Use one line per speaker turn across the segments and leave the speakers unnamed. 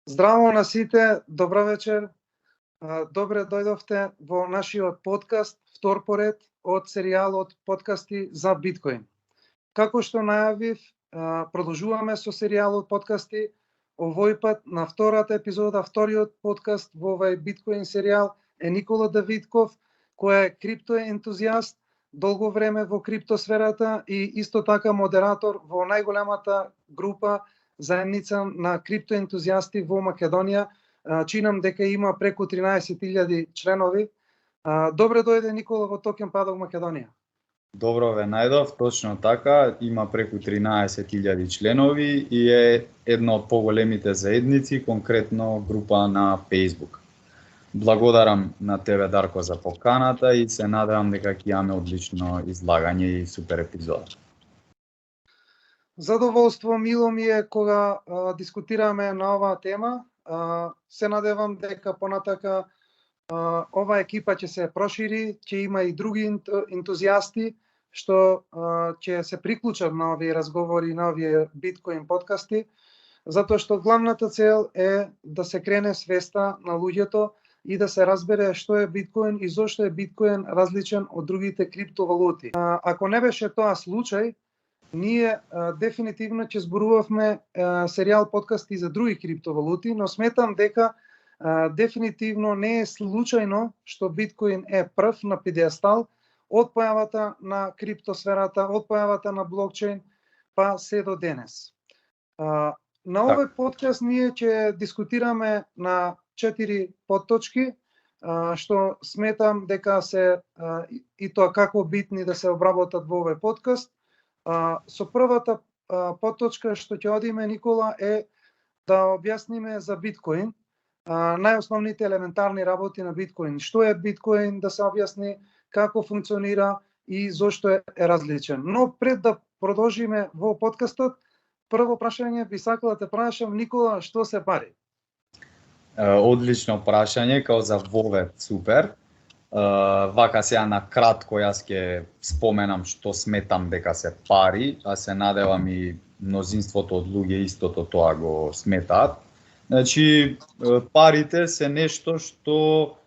Здраво на сите, добра вечер. Добре дојдовте во нашиот подкаст, втор поред од серијалот подкасти за биткоин. Како што најавив, продолжуваме со серијалот подкасти. Овој пат на втората епизода, вториот подкаст во овој биткоин серијал е Никола Давидков, кој е криптоентузијаст, долго време во криптосферата и исто така модератор во најголемата група заедница на криптоентузијасти во Македонија. Чинам дека има преку 13.000 членови. Добре дојде, Никола, во Токен Падок, Македонија.
Добро ве најдов, точно така, има преку 13.000 членови и е една од поголемите заедници, конкретно група на Facebook. Благодарам на тебе, Дарко, за поканата и се надевам дека ќе имаме одлично излагање и супер епизода.
Задоволство мило ми е кога дискутираме на оваа тема. Се надевам дека понатака ова екипа ќе се прошири, ќе има и други ентузијасти што ќе се приклучат на овие разговори, на овие биткоин подкасти, затоа што главната цел е да се крене свеста на луѓето и да се разбере што е биткоин и зошто е биткоин различен од другите криптовалути. Ако не беше тоа случај, ние дефинитивно ќе зборувавме серијал подкасти за други криптовалути, но сметам дека дефинитивно не е случајно што биткоин е прв на педестал од појавата на криптосферата, од појавата на блокчейн, па се до денес. На овој подкаст ние ќе дискутираме на 4 подточки, што сметам дека се и тоа како битни да се обработат во овој подкаст. Со првата подточка што ќе одиме, Никола, е да објасниме за биткоин, најосновните елементарни работи на биткоин. Што е биткоин, да се објасни како функционира и зошто е различен. Но пред да продолжиме во подкастот, прво прашање би сакала да те прашам, Никола, што се пари?
Одлично прашање, као за вовет, супер. Вака сега на кратко јас ќе споменам што сметам дека се пари, а се надевам и мнозинството од луѓе истото тоа го сметаат. Значи, парите се нешто што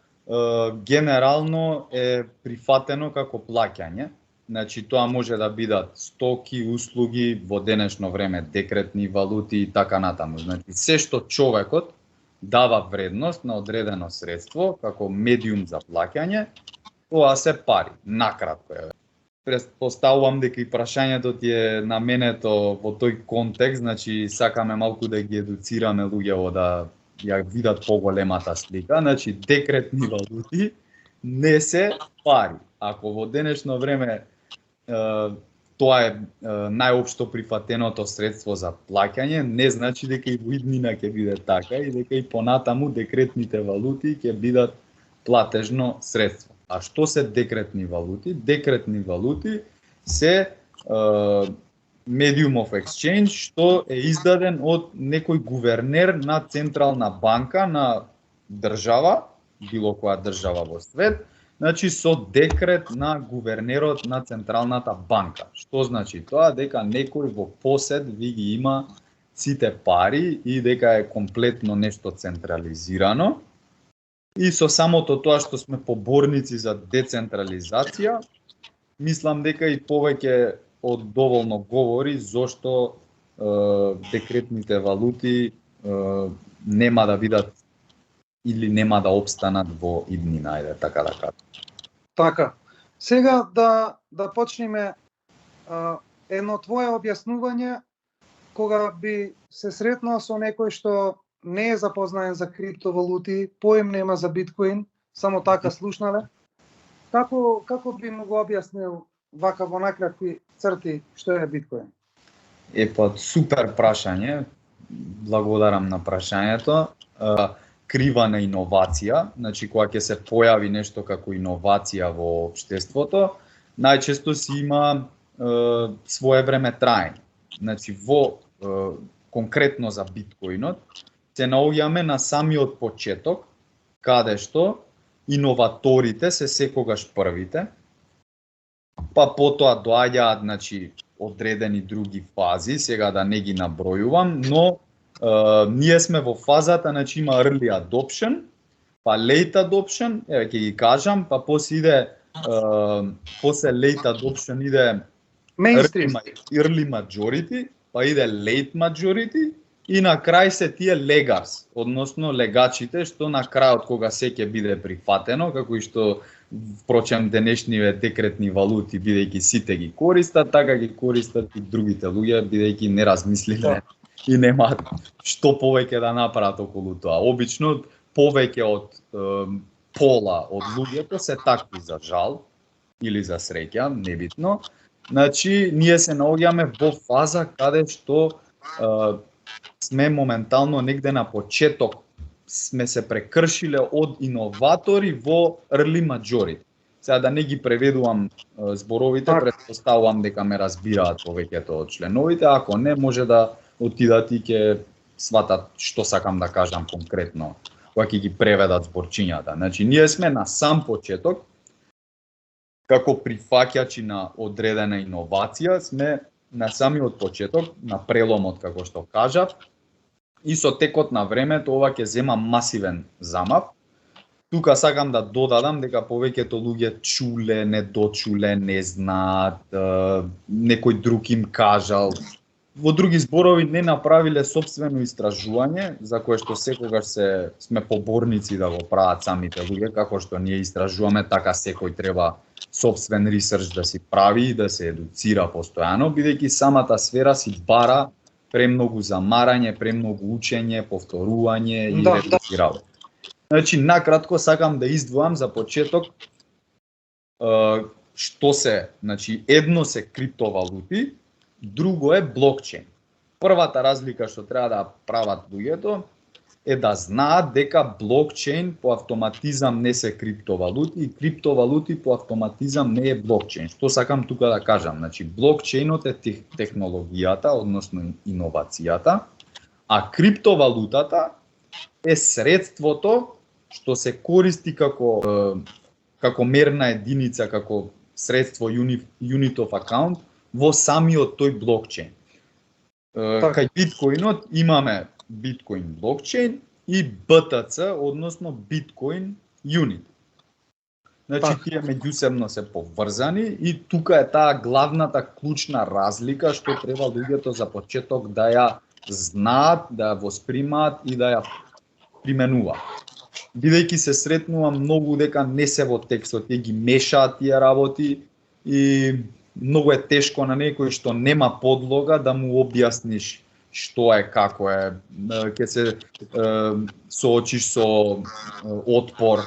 генерално е прифатено како плаќање. Значи, тоа може да бидат стоки, услуги, во денешно време декретни валути и така натаму. Значи, се што човекот дава вредност на одредено средство како медиум за плаќање, тоа се пари. Накратко е. Предпоставувам дека и прашањето ти е наменето во тој контекст, значи сакаме малку да ги едуцираме луѓето да ја видат поголемата слика. Значи, декретни валути не се пари. Ако во денешно време тоа е најопшто прифатеното средство за плаќање, не значи дека и во иднина ќе биде така и дека и понатаму декретните валути ќе бидат платежно средство. А што се декретни валути? Декретни валути се medium of exchange што е издаден од некој гувернер на централна банка на држава, било која држава во свет, значи со декрет на гувернерот на централната банка. Што значи тоа? Дека некој во посед ви ги има сите пари и дека е комплетно нешто централизирано. И со самото тоа што сме поборници за децентрализација, мислам дека и повеќе од доволно говори зошто декретните валути нема да бидат или нема да обстанат во иднина, ајде така да кажам.
Така. Сега да почнеме едно твое објаснување кога би се сретнал со некој што не е запознаен за криптовалути, поим нема за биткоин, само така слушнале. Како би му го објаснил вака во накратки црти што е биткоин?
Супер прашање. Благодарам на прашањето. Крива на иновација, значи кога ќе се појави нешто како иновација во општеството, најчесто си има свое време траење. Значи во конкретно за биткоинот се наоѓаме на самиот почеток, каде што иноваторите се секогаш првите, па потоа доаѓаат, значи, одредени други фази, сега да не ги набројувам, но ние сме во фазата, значи има early adoption, па late adoption, еве ќе ги кажам, па после иде после late adoption иде
Мейнстрим.
early majority, па иде late majority и на крај се тие legacy, односно легачите, што на крајот кога се ќе биде прифатено, како и што впрочем денешниве декретни валути бидејќи сите ги користат, така ги користат и другите луѓе бидејќи не размислиле и немаат што повеќе да направат околу тоа. Обично повеќе од пола од луѓето се такви за жал или за среќа, небитно. Значи, ние се наоѓаме во фаза каде што сме моментално негде на почеток, сме се прекршиле од иноватори во early majority. Сега да не ги преведувам зборовите, претпоставувам дека ме разбираат повеќето од членовите, ако не може да отидат и ќе сватат што сакам да кажам конкретно, кога ќе ги преведат зборчињата. Значи, ние сме на сам почеток, како прифаќачи на одредена иновација, сме на самиот почеток, на преломот, како што кажав, и со текот на времето ова ќе зема масивен замав. Тука сакам да додадам дека повеќето луѓе чуле, не дочуле, не знаат, некој друг им кажал. Во други зборови не направиле сопствено истражување, за кое што секогаш сме поборници да го прават самите луѓе, како што ние истражуваме, така секој треба сопствен ресерч да си прави и да се едуцира постојано, бидејќи самата сфера си бара премногу замарање, премногу учење, повторување и редуцирање. Значи, накратко сакам да издвојам за почеток што се, значи, едно се криптовалути, друго е блокчейн. Првата разлика што треба да прават луѓето е да знаат дека блокчейн по автоматизам не се криптовалути и криптовалути по автоматизам не е блокчейн. Што сакам тука да кажам? Значи, блокчейнот е технологијата, односно иновацијата, а криптовалутата е средството што се користи како мерна единица, како средство unit of account во самиот тој блокчейн. Кај биткоинот имаме биткоин блокчейн и BTC, односно биткоин юнит. Значи, тие меѓусебно се поврзани и тука е таа главната клучна разлика што треба луѓето за почеток да ја знаат, да ја воспримаат и да ја применуваат. Бидејќи се сретнува многу дека не се во текстот, тие ги мешаат тие работи и многу е тешко на некој што нема подлога да му објасниш што е, како е, ќе се соочиш со отпор,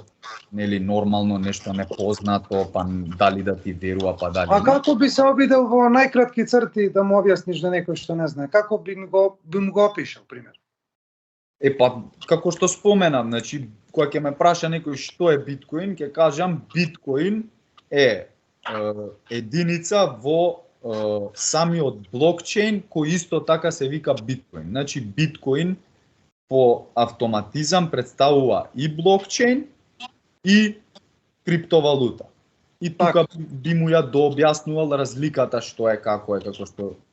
нели нормално нешто непознато, па дали да ти верува, па дали.
А како би се обидел во најкратки црти да му објасниш на некој што не знае? Како би му го опишал, пример?
Па, како што споменам, значи, кога ќе ме праша некој што е биткоин, ќе кажам биткоин е единица во самиот блокчейн кој исто така се вика биткоин. Значи биткоин по автоматизам представува и блокчейн и криптовалута. И тука би му ја дообјаснувал разликата што е, како е,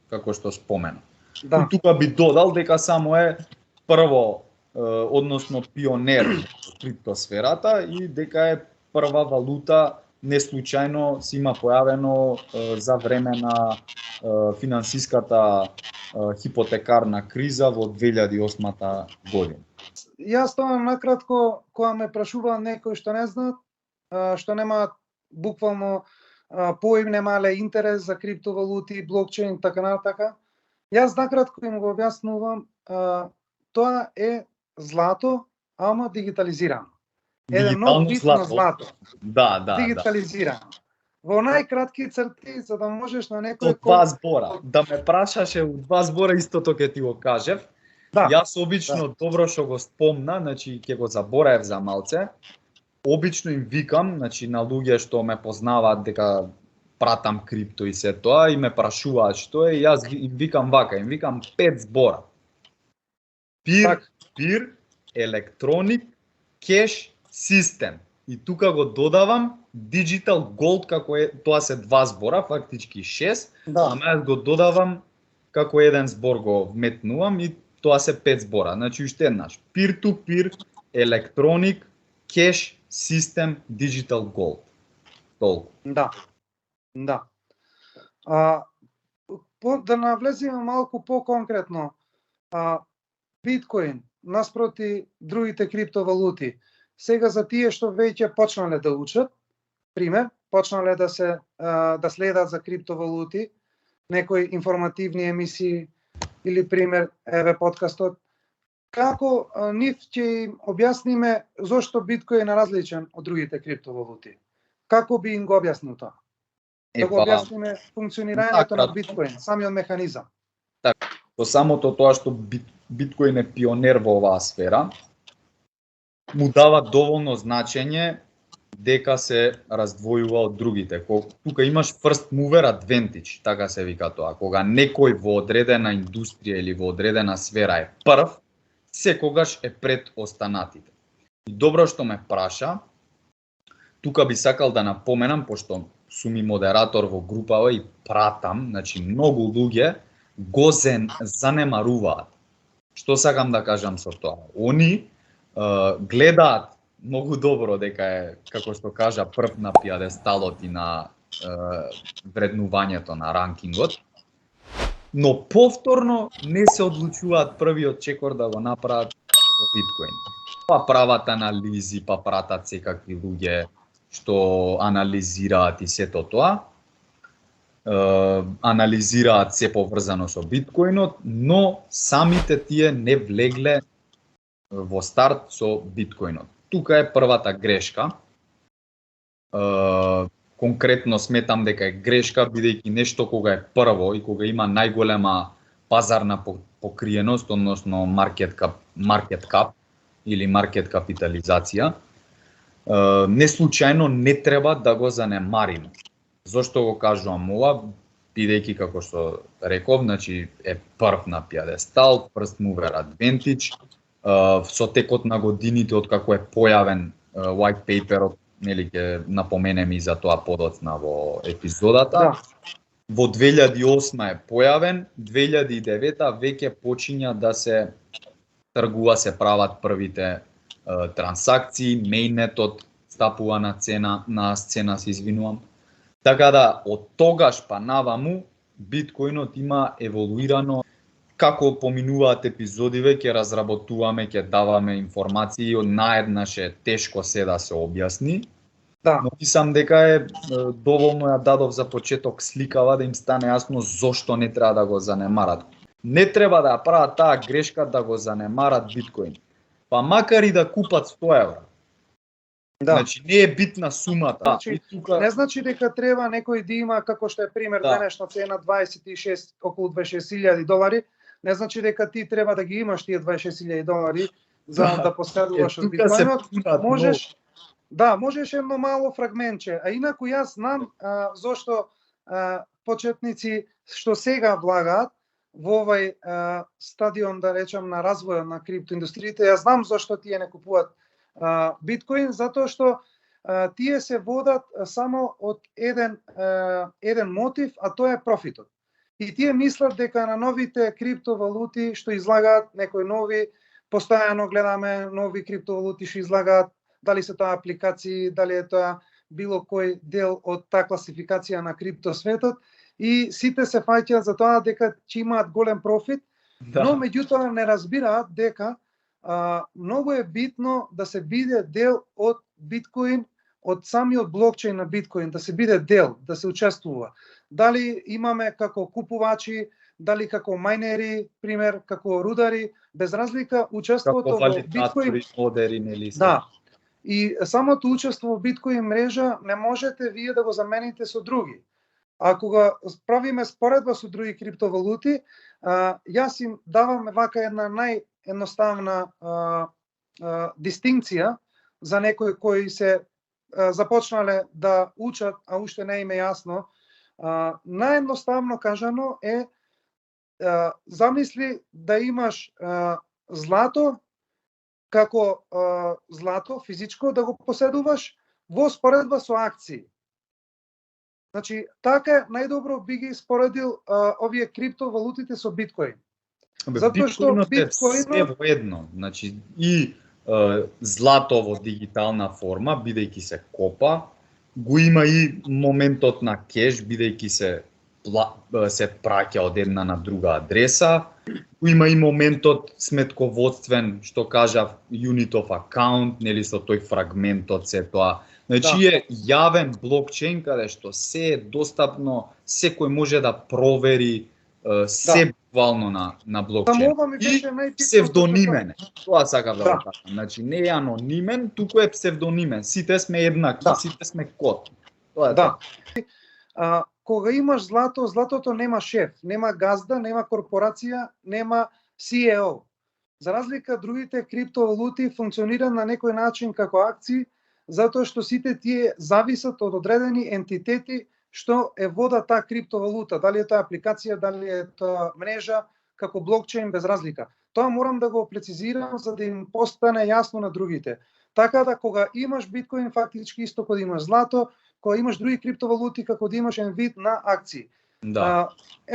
како што спомена. И тука би додал дека само е прво, односно пионер во криптосферата и дека е прва валута не случајно си има појавено за време на финансиската хипотекарна криза во 2008 година.
Јас тоа накратко, кога ме прашува некој што не знаат, што нема буквално поим, немале интерес за криптовалути, блокчейн, така натака, јас накратко им го објаснувам, тоа е злато, ама дигитализирано. Еден нов вид на злато.
Да.
Дигитализирано. Во најкратки црти, за да можеш на некој...
Од два збора. Да ме прашаше од два збора, истото ќе ти го кажев. Да. Јас обично добро што го спомна, значи ќе го забораев за малце. Обично им викам, значи на луѓе што ме познаваат дека пратам крипто и се тоа и ме прашуваат што е, јас им викам вака, им викам 5 збора. Peer, electronic, cash, system. И тука го додавам digital gold, како е, тоа се 2 збора, фактички 6, ама јас го додавам како еден збор го вметнувам и Тоа се 5 збора. Значи уште еднаш. Peer-to-peer, electronic, cash, system, digital gold. Толку.
Да. Да. Да навлеземе малку по-конкретно. Биткоин наспроти другите криптовалути. Сега за тие што веќе почнале да учат, пример, почнале да следат за криптовалути, некои информативни емисии или пример еве подкастот, како нив ќе им објасниме зошто биткоин е различен од другите криптовалути? Како би им го објаснил тоа? Да го објасниме функционирањето на биткоин, самиот механизам.
Така, по самото тоа што биткоин е пионер во оваа сфера, му дава доволно значење дека се раздвојува од другите. Тука имаш first mover advantage, така се вика тоа. Кога некој во одредена индустрија или во одредена сфера е прв, секогаш е пред останатите. И добро што ме праша, тука би сакал да напоменам, пошто сум и модератор во групава и пратам, значи многу луѓе го занемаруваат. Што сакам да кажам со тоа? Они гледаат многу добро дека е, како што кажа, прв на пиадесталот и на вреднувањето на ранкингот, но повторно не се одлучуваат првиот чекор да го направат во биткоин. Па прават анализи, па пратат секакви луѓе што анализираат и сето тоа. Анализираат се поврзано со биткоинот, но самите тие не влегле во старт со биткоинот. Тука е првата грешка. Конкретно сметам дека е грешка, бидејќи нешто кога е прво и кога има најголема пазарна покриеност, односно market cap или маркет капитализација, не случајно не треба да го занемариме. Зошто го кажувам ова? Бидејќи, како што реков, значи е прв на пиадестал, first mover advantage. Со текот на годините, од како е појавен white paperот, нели ќе напоменем и за тоа подоцна во епизодата.
Да.
Во 2008 е појавен, 2009 веќе почиња да се тргува, се прават првите трансакции, мејнетот стапува на сцена, се извинувам. Така да, од тогаш па наваму, биткоинот има еволуирано. Како поминуваат епизодиве, ќе разработуваме, ќе даваме информации, наеднаш е тешко се да се објасни.
Да.
Но мислам дека е доволно ја дадов за почеток сликава да им стане јасно зошто не треба да го занемарат. Не треба да ја прават таа грешка да го занемарат биткоин. Па макар и да купат 100 евра.
Да.
Значи не е битна сумата.
Значи, не значи дека треба некој да има, како што е пример денешна цена 26, околу 26.000 долари, не значи дека ти треба да ги имаш тие 26.000 долари за да последуваш од биткоинот. Можеш едно мало фрагментче. А инаку јас знам зошто почетници што сега влагаат во овај стадион, да речам, на развојот на криптоиндустриите, јас знам зошто тие не купуваат биткоин, затоа што тие се водат само од еден мотив, а тоа е профитот. И тие мислат дека на новите криптовалути што излагаат некои нови, постојано гледаме нови криптовалути што излагаат, дали се тоа апликации, дали е тоа било кој дел од таа класификација на криптосветот, и сите се фаќаат за тоа дека ќе имаат голем профит, но меѓутоа не разбираат дека многу е битно да се биде дел од биткоин, од самиот блокчейн на биткоин, да се биде дел, да се учествува. Дали имаме како купувачи, дали како мајнери, пример, како рудари, без разлика учеството во биткоин. Да. И самото учество во биткоин мрежа не можете вие да го замените со други. Ако го правиме споредба со други криптовалути, јас им давам вака една наједноставна дистинкција за некои кои се започнале да учат, а уште не им е јасно. Наједноставно кажано е, замисли да имаш злато, како злато физичко да го поседуваш во споредба со акции. Значи, така најдобро би ги споредил овие криптовалутите со биткоин. Затоа што
биткоинот е се
биткоинот
во едно, значи и злато во дигитална форма, бидејќи се копа, го има и моментот на кеш, бидејќи се праќа од една на друга адреса, го има и моментот сметководствен, што кажав, unit of account, нели со тој фрагмент од се тоа. Значи е јавен блокчейн каде што се е достапно, секој може да провери се буквално на блокчейн. И псевдонимен. Тоа сакав да го кажам. Значи не е анонимен, туку е псевдонимен. Сите сме еднакви, сите сме код. Тоа е
така. Кога имаш злато, златото нема шеф, нема газда, нема корпорација, нема CEO. За разлика другите криптовалути функционираат на некој начин како акции, затоа што сите тие зависат од одредени ентитети што е вода таа криптовалута, дали е тоа апликација, дали е тоа мрежа, како блокчейн без разлика. Тоа морам да го прецизирам за да им постане јасно на другите. Така да кога имаш биткоин фактички исто кога имаш злато, кога имаш други криптовалути како да имаш еден вид на акции.
Да.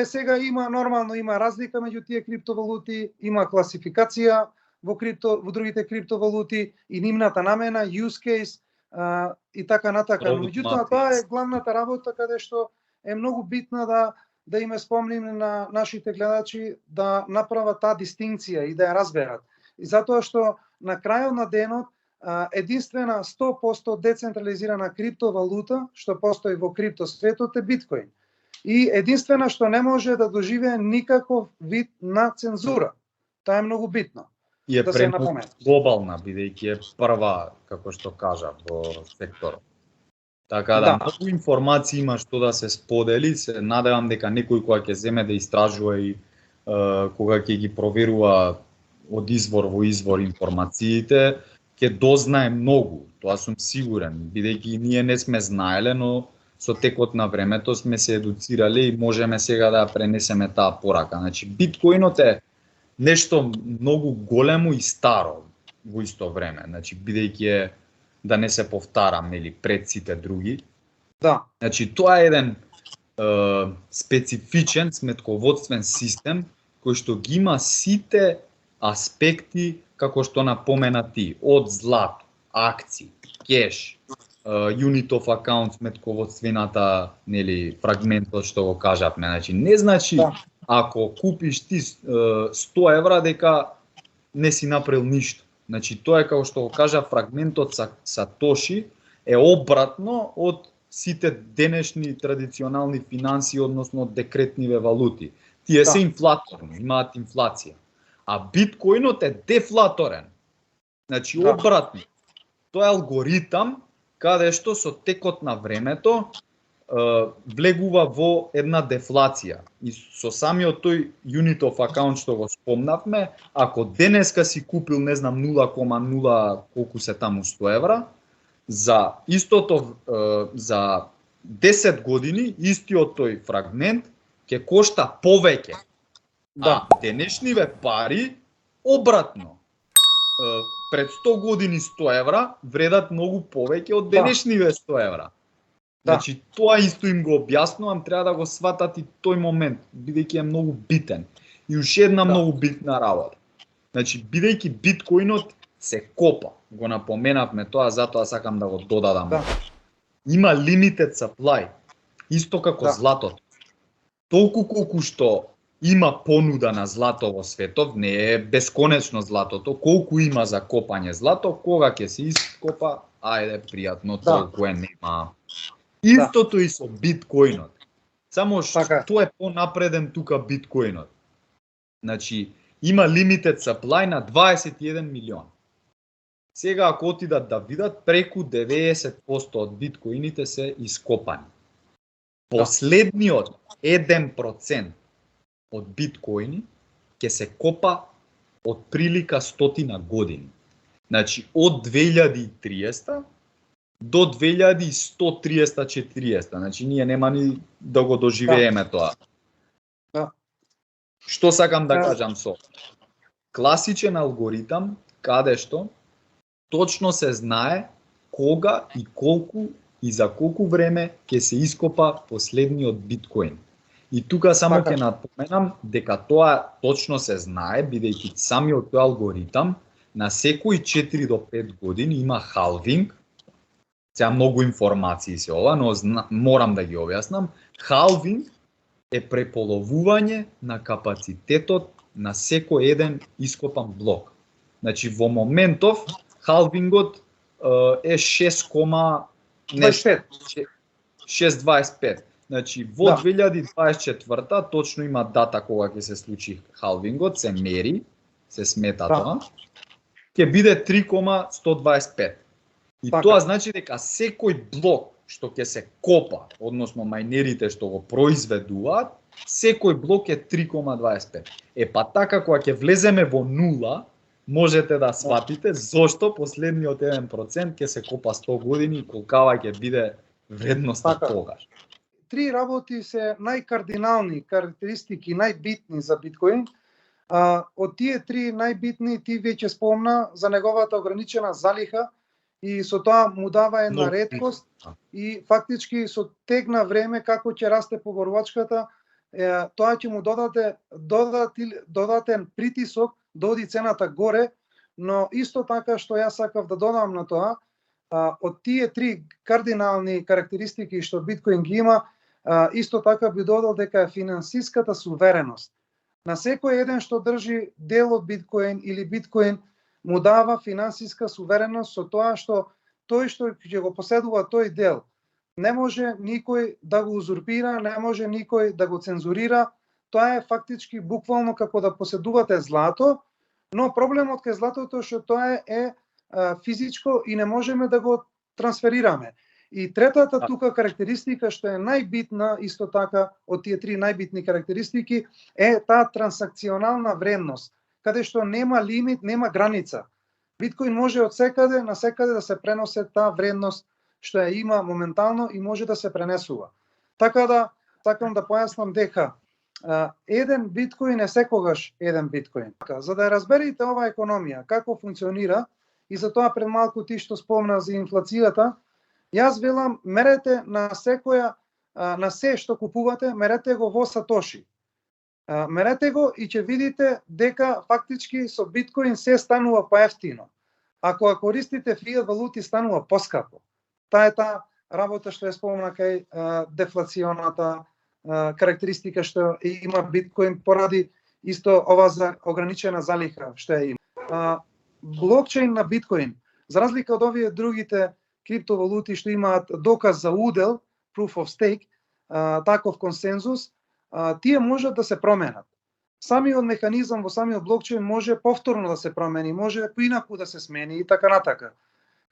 Сега има разлика меѓу тие криптовалути, има класификација во другите криптовалути и нивната намена, use case и така натака. Но меѓутоа тоа е главната работа каде што е многу битна да им спомним на нашите гледачи да направат таа дистинкција и да ја разберат. И затоа што на крајот на денот единствена 100% децентрализирана криптовалута што постои во криптосветот е биткоин. И единствена што не може да доживее никаков вид на цензура. Тоа е многу битно.
И е глобална, бидејќи е прва, како што кажа, во секторот. Така да, многу информации има што да се сподели, се надевам дека некој кога ќе земе да истражува и кога ќе ги проверува од извор во извор информациите, ќе дознае многу, тоа сум сигурен, бидејќи ние не сме знаеле, но со текот на времето сме се едуцирале и можеме сега да пренесеме таа порака. Значи, биткоинот е нешто многу големо и старо во исто време. Значи, бидејќи е, да не се повтарам, нели, пред сите други.
Да.
Значи, тоа е еден специфичен сметководствен систем кој што ги има сите аспекти како што напомена ти, од злато, акции, кеш, unit of account, сметководствената, нели, фрагментот што го кажавме. Значи, не значи ако купиш ти 100 евра дека не си направил ништо. Значи, тоа е како што го кажа фрагментот Сатоши е обратно од сите денешни традиционални финанси, односно декретниве валути. Тие се инфлаторни, имаат инфлација. А биткоинот е дефлаторен. Значи, обратно. Тоа е алгоритам каде што со текот на времето влегува во една дефлација. И со самиот тој unit of account што го спомнавме, ако денеска си купил, не знам, 0,0 колку се таму 100 евра, за истото, за 10 години, истиот тој фрагмент ќе кошта повеќе. А денешниве пари, обратно. Пред 100 години 100 евра вредат многу повеќе од денешниве 100 евра. Значи, тоа исто им го објаснувам, треба да го сватат и тој момент, бидејќи е многу битен. И уште една многу битна работа. Значи, бидејќи биткоинот се копа, го напоменавме тоа, затоа сакам да го додадам. Има limited supply, исто како златото. Толку колку што има понуда на злато во светов, не е бесконечно златото, колку има за копање злато, кога ќе се ископа, ајде, пријатно, толку е нема. Истото и со биткоинот. Само што е понапреден тука биткоинот. Значи, има limited supply на 21 милион. Сега, ако отидат да видат, преку 90% од биткоините се ископани. Последниот 1% од биткоини ќе се копа од прилика 100 години. Значи, од 2030 до 2130-40. Значи, ние нема ни да го доживееме тоа. Што сакам да кажам со? Класичен алгоритам, каде што точно се знае кога и колку и за колку време ќе се ископа последниот биткоин. И тука само
Така.
ќе напоменам дека тоа точно се знае, бидејќи самиот тој алгоритам на секои 4 до 5 години има халвинг. Сега многу информации се ова, но морам да ги објаснам. Халвинг е преполовување на капацитетот на секој еден ископан блок. Значи во моментов халвингот е 6,25. Значи во 2024 точно има дата кога ќе се случи халвингот, се мери, се смета тоа. Ќе биде 3,125. И тоа значи дека секој блок што ќе се копа, односно мајнерите што го произведуваат, секој блок е 3,25. Па така кога ќе влеземе во нула, можете да сватите зошто последниот 1% ќе се копа 100 години и колкава ќе биде вредноста тогаш.
Три работи се најкардинални карактеристики, најбитни за биткоин. Од тие три најбитни ти веќе спомна за неговата ограничена залиха и со тоа му дава една реткост и фактички со тек на време како ќе расте поборувачката, тоа ќе му додаде додатен притисок да оди цената горе, но исто така што јас сакав да додам на тоа, од тие три кардинални карактеристики што биткоин ги има, исто така би додал дека е финансиската сувереност. На секој еден што држи дел од биткоин или биткоин му дава финансиска сувереност со тоа што тој што ќе го поседува тој дел не може никој да го узурпира, не може никој да го цензурира. Тоа е фактички буквално како да поседувате злато, но проблемот кај златото што тоа е физичко и не можеме да го трансферираме. И третата тука карактеристика што е најбитна исто така од тие три најбитни карактеристики е таа трансакционална вредност, каде што нема лимит, нема граница. Биткоин може од секаде на секаде да се преносе таа вредност што ја има моментално и може да се пренесува. Така да сакам да појаснам дека еден биткоин е секогаш еден биткоин. За да разберете оваа економија како функционира и за тоа пред малку ти што спомна за инфлацијата, јас велам мерете на секоја на се што купувате, мерете го во сатоши. Мерете го и ќе видите дека фактички со биткоин се станува поевтино. Ако ја користите фиат валути станува поскапо. Таа е таа работа што ја спомна кај дефлационата карактеристика што има биткоин поради исто ова за ограничена залиха што ја има. Блокчейн на биткоин, за разлика од овие другите криптовалути што имаат доказ за удел, proof of stake, таков консензус, тие можат да се променат. Самиот механизам во самиот блокчейн може повторно да се промени, може поинаку да се смени и така натака.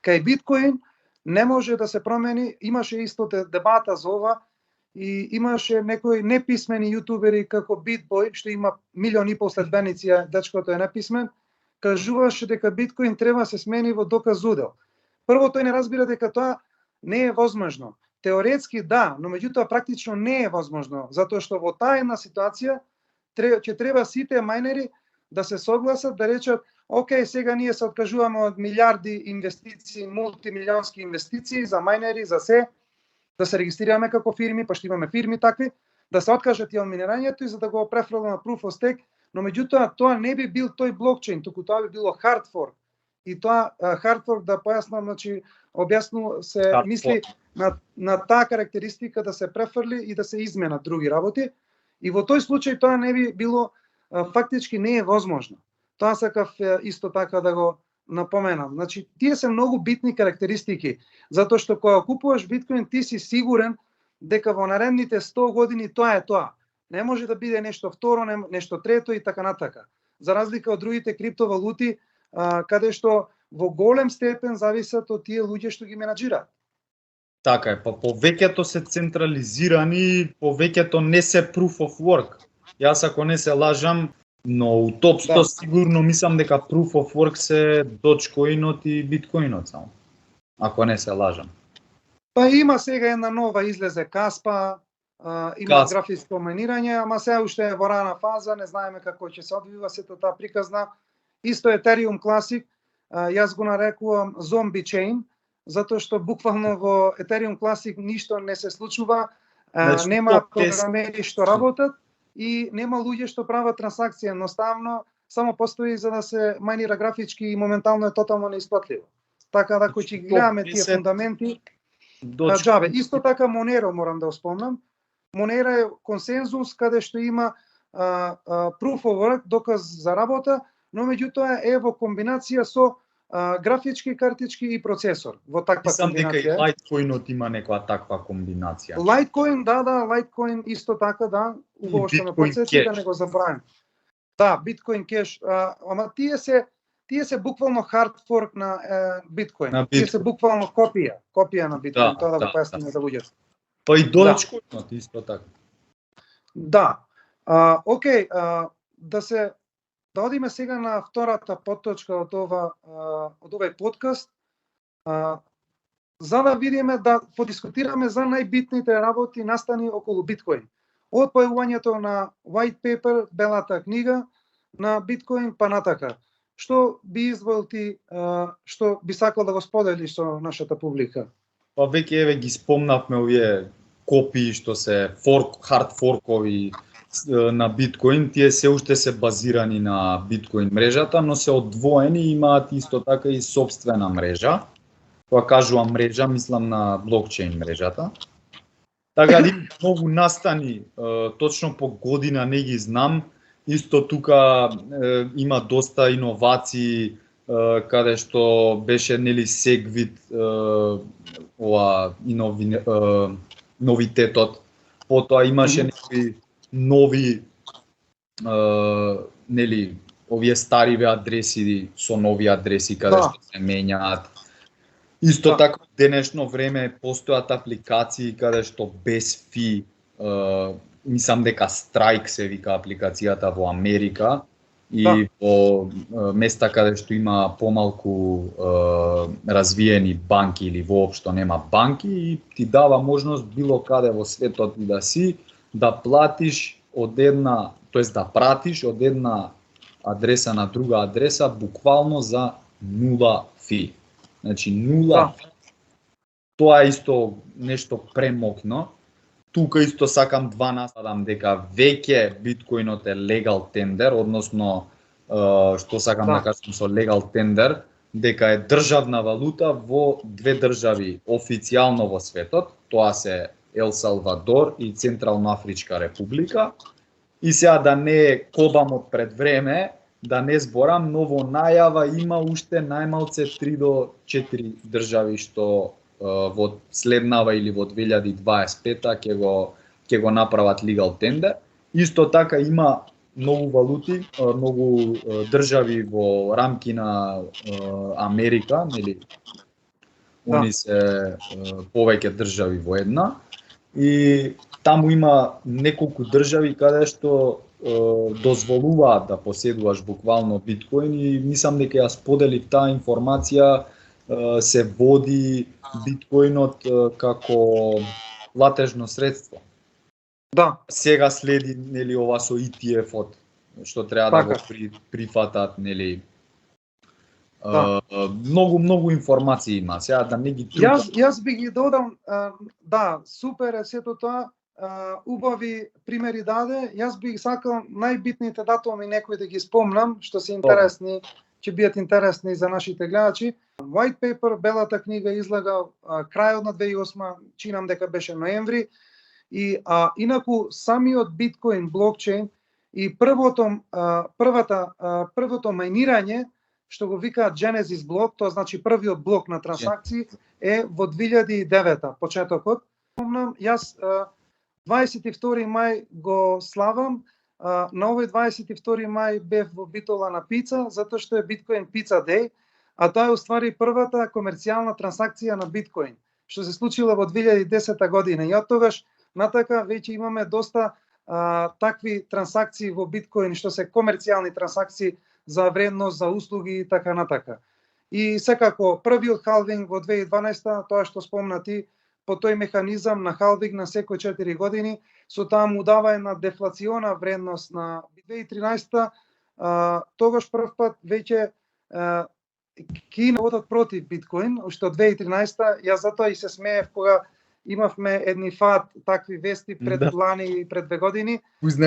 Кај биткоин не може да се промени, имаше исто дебата за ова и имаше некои неписмени јутубери како BitBoy, што има 1,5 милиони следбеници, дечкото е неписмен, кажуваше дека биткоин треба да се смени во доказ удел. Прво тој не разбира дека тоа не е возможно. Теоретски да, но меѓутоа практично не е возможно, затоа што во таа една ситуација ќе треба сите мајнери да се согласат да речат окей, сега ние се откажуваме од милиарди инвестиции, мултимилионски инвестиции за мајнери, за се, да се регистрираме како фирми, па што имаме фирми такви, да се откажат и од минирањето и за да го префрлат на Proof of Stake, но меѓутоа тоа не би бил тој блокчейн, туку тоа би било hard fork. И тоа hard fork, да појаснам, значи објаснува се мисли на таа карактеристика да се префрли и да се изменат други работи. И во тој случај тоа не би било, фактички не е возможно. Тоа сакав исто така да го напоменам. Значи, тие се многу битни карактеристики, затоа што кога купуваш биткоин, ти си сигурен дека во наредните 100 години тоа е тоа. Не може да биде нешто второ, нешто трето и така натака. За разлика од другите криптовалути, каде што во голем степен зависат од тие луѓе што ги менаџираат.
Така е, па повеќето се централизирани, повеќето не се proof of work. Јас ако не се лажам, но у топ 100 сигурно мислам дека proof of work се Dogecoinот и биткоинот само. Ако не се лажам.
Па има сега една нова излезе Каспа, има графиско майнирање, ама се уште е во рана фаза, не знаеме како ќе се одвива сета таа приказна. Исто Ethereum Classic, јас го нарекувам zombie chain, затоа што буквално во Ethereum Classic ништо не се случува,
Значи,
Нема
топ 10.
програмери што работат и нема луѓе што прават трансакции, едноставно само постои за да се мајнира графички и моментално е тотално неисплатливо. Така да кој ќе гледаме тие фундаменти, џабе. Исто така Monero морам да спомнам. Monero е консензус каде што има proof of work, доказ за работа, но меѓутоа е во комбинација со графички картички и процесор. Во таква комбинација.
Мислам дека и Litecoinот има некоја таква комбинација.
Litecoin, да, Litecoin исто така, да, убаво што ме потсети да не го забравам. Да, Bitcoin Cash, ама тие се буквално hard fork на Bitcoin. Тие се буквално копија на Bitcoin, тоа да го појасниме за луѓето.
Па и Dogecoinот исто така.
Да. Океј, да одиме сега на втората подточка од овој подкаст, за да видиме, да подискутираме за најбитните работи настани околу Биткоин. Од појавувањето на white paper, белата книга на Биткоин, па натака. Што би извоил ти, што би сакал да го споделиш со нашата публика?
Па веќе еве ги спомнавме овие копии што се hard forkoви на биткоин, тие се уште се базирани на биткоин мрежата, но се одвоени и имаат исто така и сопствена мрежа. Кога кажувам мрежа, мислам на блокчейн мрежата. Така да многу настани, точно по година не ги знам. Исто тука има доста иновации, каде што беше нели Segwit ова новитетот. Потоа имаше некои нови нели овие стариве адреси со нови адреси каде што се менјаат. Исто така во денешно време постојат апликации каде што без фи, мислам дека Strike се вика апликацијата во Америка и во места каде што има помалку развиени банки или воопшто нема банки и ти дава можност било каде во светот и да си да платиш од една, тоест да пратиш од една адреса на друга адреса буквално за нула фи. Значи нула. Тоа е исто нешто премокно. Тука исто сакам два настадам дека веќе биткоинот е legal tender, односно што сакам да кажам со legal tender, дека е државна валута во две држави официјално во светот, тоа се Ел Салвадор и Централно-Афричка република. И сега да не кобам од пред време, да не зборам, но во најава има уште најмалце 3 до 4 држави што во следнава или во 2025 ќе го направат legal tender. Исто така има многу валути, многу држави во рамки на Америка, нели? Они се повеќе држави во една. И таму има неколку држави каде што дозволуваат да поседуваш буквално биткоин и мислам дека ја споделив таа информација, се води биткоинот како платежно средство.
Да.
Сега следи нели ова со ETF-от што треба да го прифатат, нели. Многу информации има. Сега да не ги трупам.
Јас би ги додам, да, супер е сето тоа. Убави примери даде. Јас бих сакал најбитните датуми некои да ги спомнам, што се интересни, ќе бидат интересни за нашите гледачи. White paper, белата книга излага крајот на 2008, чинам дека беше ноември. И инаку самиот биткоин блокчейн и првото мајнирање, што го викаат Genesis блок, тоа значи првиот блок на трансакции, е во 2009 почетокот. Јас 22 мај го славам, на овој 22 мај бев во Битола на пица, затоа што е Bitcoin Pizza Day, а тоа е уствари првата комерцијална трансакција на биткоин, што се случила во 2010 година. И од тогаш натака веќе имаме доста такви трансакции во биткоин, што се комерцијални трансакции за вредност, за услуги и така натака. И секако првиот халвинг во 2012, тоа што спомна ти, по тој механизам на халвинг на секој 4 години, со таа му дава една дефлациона вредност на 2013, тогаш прв пат веќе Кина одат против биткоин, уште од 2013, јас затоа и се смеев кога имавме едни фат такви вести пред лани и пред 2 години.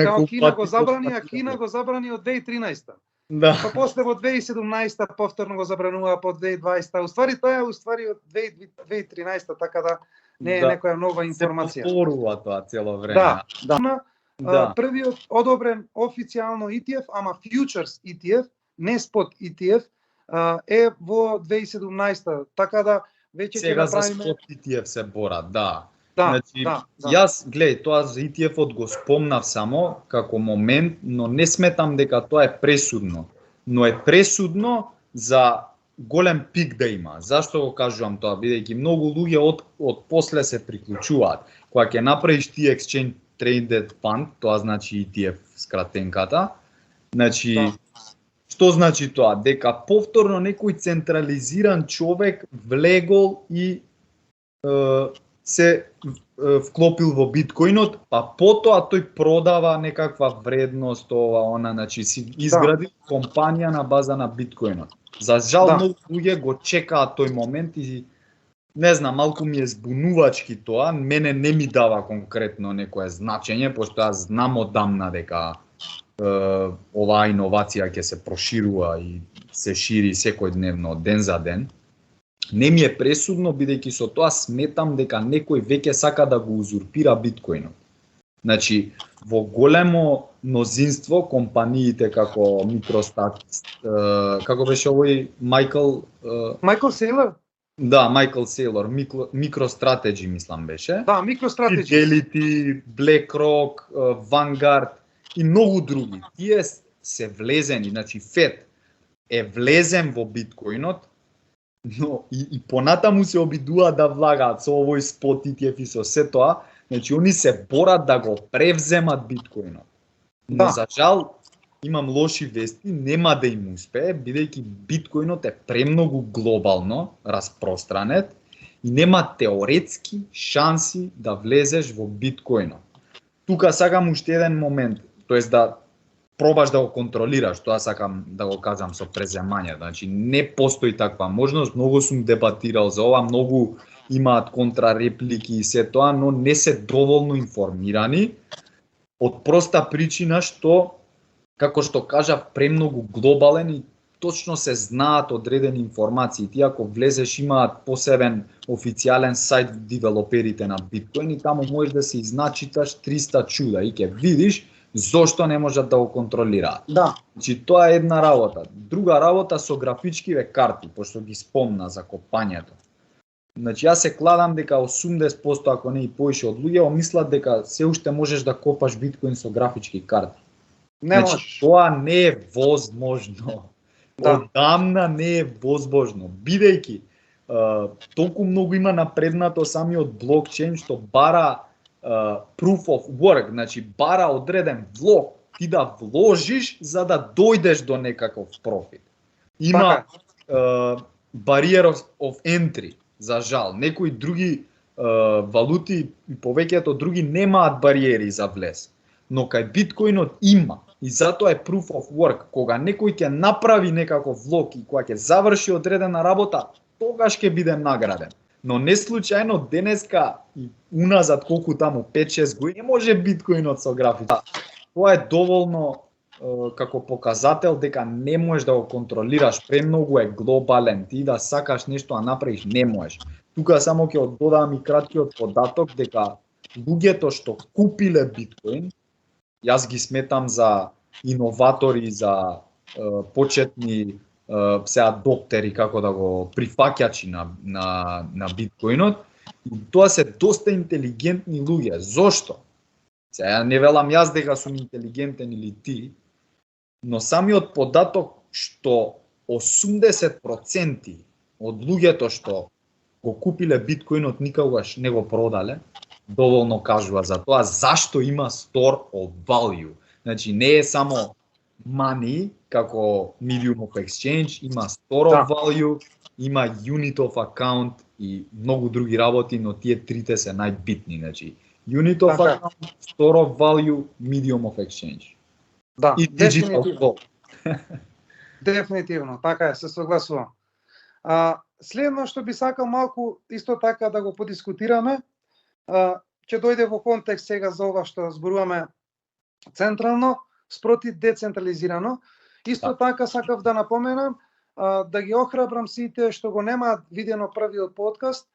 Као Кина го забрани, а Кина го забрани од 2013.
Да.
Па после во 2017 повторно го забранува по 2020. Уствари тоа е од 2013, така да не е некоја нова информација.
Се повторува тоа цело време.
Да. Првиот одобрен официјално ETF, ама Futures ETF, не Spot ETF, е во 2017, така да веќе ќе направиме...
Сега за Spot ETF се борат, да.
Да.
Јас, гледај, тоа за ETF-от го спомнав само како момент, но не сметам дека тоа е пресудно. Но е пресудно за голем пик да има. Зашто го кажувам тоа? Бидејќи многу луѓе од после се приклучуваат. Кога ќе направиш ти Exchange Traded Fund, тоа значи ETF скратенката, значи... Што значи тоа? Дека повторно некој централизиран човек влегол и се вклопил во биткоинот, па потоа тој продава некаква вредност, она, значи си изгради компанија на база на биткоинот. За жал многу луѓе го чекаат тој момент и не знам, малку ми е збунувачки тоа, мене не ми дава конкретно некое значење, пошто јас знам одамна дека оваа иновација ќе се проширува и се шири секојдневно, ден за ден. Не ми е пресудно, бидејќи со тоа сметам дека некој веќе сака да го узурпира биткоинот. Значи, во големо мнозинство компаниите како Microstat, како беше овој Майкл
Сейлор?
Да, Майкл Сейлор, MicroStrategy мислам беше.
Да, MicroStrategy.
Fidelity, BlackRock, Vanguard и многу други. Тие се влезени, значи Fed е влезен во биткоинот, но и понатаму се обидуваат да влагаат со овој спот ETF и со се тоа, значи они се борат да го превземат биткоинот. Но за жал имам лоши вести, нема да им успее, бидејќи биткоинот е премногу глобално распространет и нема теоретски шанси да влезеш во биткоинот. Тука сакам уште еден момент, тоест да пробаш да го контролираш, тоа сакам да го кажам со преземање, значи не постои таква можност, многу сум дебатирал за ова, многу имаат контрареплики и се тоа, но не се доволно информирани, од проста причина што, како што кажав, премногу глобален и точно се знаат одредени информации. Ти ако влезеш имаат посебен официјален сајт девелоперите на биткоин и таму можеш да се изначиташ 300 чуда и ќе видиш зошто не можат да го контролираат.
Да.
Значи тоа е една работа. Друга работа со графичкиве карти, пошто ги спомна за копањето. Значи јас се кладам дека 80% ако не и повише од луѓе мислат дека се уште можеш да копаш биткоин со графички карти.
Не
значи,
можеш.
Тоа не е возможно.
Да.
Одамна не е возможно. Бидејќи толку многу има напреднато самиот блокчейн што бара proof of work, значи бара одреден влог, ти да вложиш за да дојдеш до некаков профит. Има barrier of entry, за жал. Некои други валути и повеќето други немаат бариери за влез. Но кај биткоинот има и затоа е proof of work. Кога некој ќе направи некаков влог и кога ќе заврши одредена работа, тогаш ќе биде награден. Но не случајно денеска и уназад колку таму 5-6 години може биткоинот со графика. Тоа е доволно како показател дека не можеш да го контролираш, премногу е глобален, ти да сакаш нешто да направиш, не можеш. Тука само ќе додам и краткиот податок дека луѓето што купиле биткоин, јас ги сметам за иноватори, за почетни се адоптери, како да го прифаќачи на биткоинот, и тоа се доста интелигентни луѓе. Зошто? Сега не велам јас дека сум интелигентен или ти, но самиот податок што 80% од луѓето што го купиле биткоинот никогаш не го продале, доволно кажува за тоа зашто има store of value. Значи не е само money како medium of exchange, има store of value, има unit of account и многу други работи, но тие трите се најбитни, значи unit of account, store of value, medium of exchange.
Да,
и digital gold.
Дефинитивно, така е, се согласувам. Следно што би сакал малку исто така да го подискутираме ќе дојде во контекст сега за ова што зборуваме централно спроти децентрализирано. Исто така сакав да напоменам да ги охрабрам сите што го немаат видено првиот подкаст.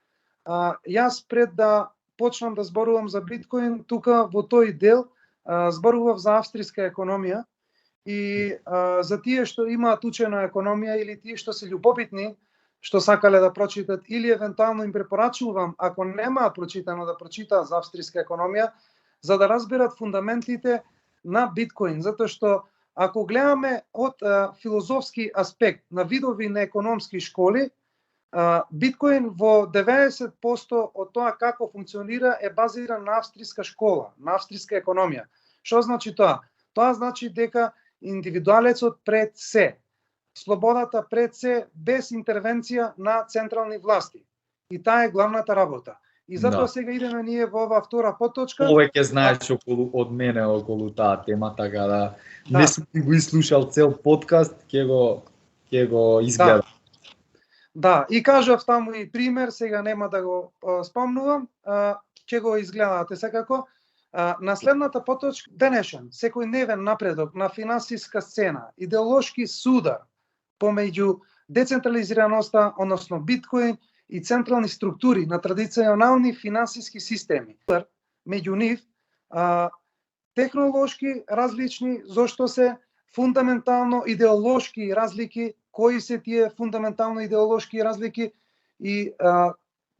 Јас пред да почнам да зборувам за биткоин, тука во тој дел зборував за австријска економија и за тие што имаат учена економија или тие што се љубопитни, што сакале да прочитат или евентуално им препорачувам, ако немаат прочитано, да прочитаат за австријска економија, за да разберат фундаментите на биткоин, затоа што ако гледаме од филозофски аспект на видови на економски школи, биткоин во 90% од тоа како функционира е базиран на австријска школа, на австријска економија. Што значи тоа? Тоа значи дека индивидуалецот пред се, слободата пред се, без интервенција на централни власти. И таа е главната работа. И затоа сега идеме ние во оваа втора поточка.
Повеќе знаеш од мене околу таа тема, така да не сум го изслушал цел подкаст, ќе го изгледам.
Да, и кажав таму и пример, сега нема да го спомнувам, ќе го изгледате секако. На следната поточка, денешен, секојдневен напредок на финансиска сцена, идеолошки судар помеѓу децентрализираноста, односно биткоин, и централни структури на традиционални финансиски системи. Меѓу нив, технолошки различни, зошто се фундаментално идеолошки разлики, кои се тие фундаментално идеолошки разлики и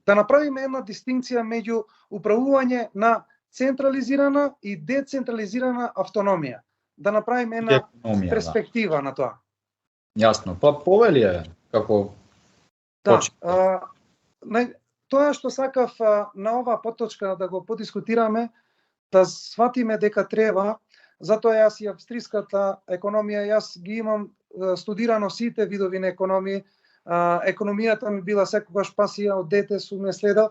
да направиме една дистинкција меѓу управување на централизирана и децентрализирана автономија. Да направиме една перспектива на тоа.
Јасно, па повели е како
тоа што сакав на оваа поточка да го подискутираме, да сватиме дека треба, затоа јас и австриската економија, јас ги имам студирано сите видови на економија, економијата ми била секогаш пасија од дете, сум ја следел,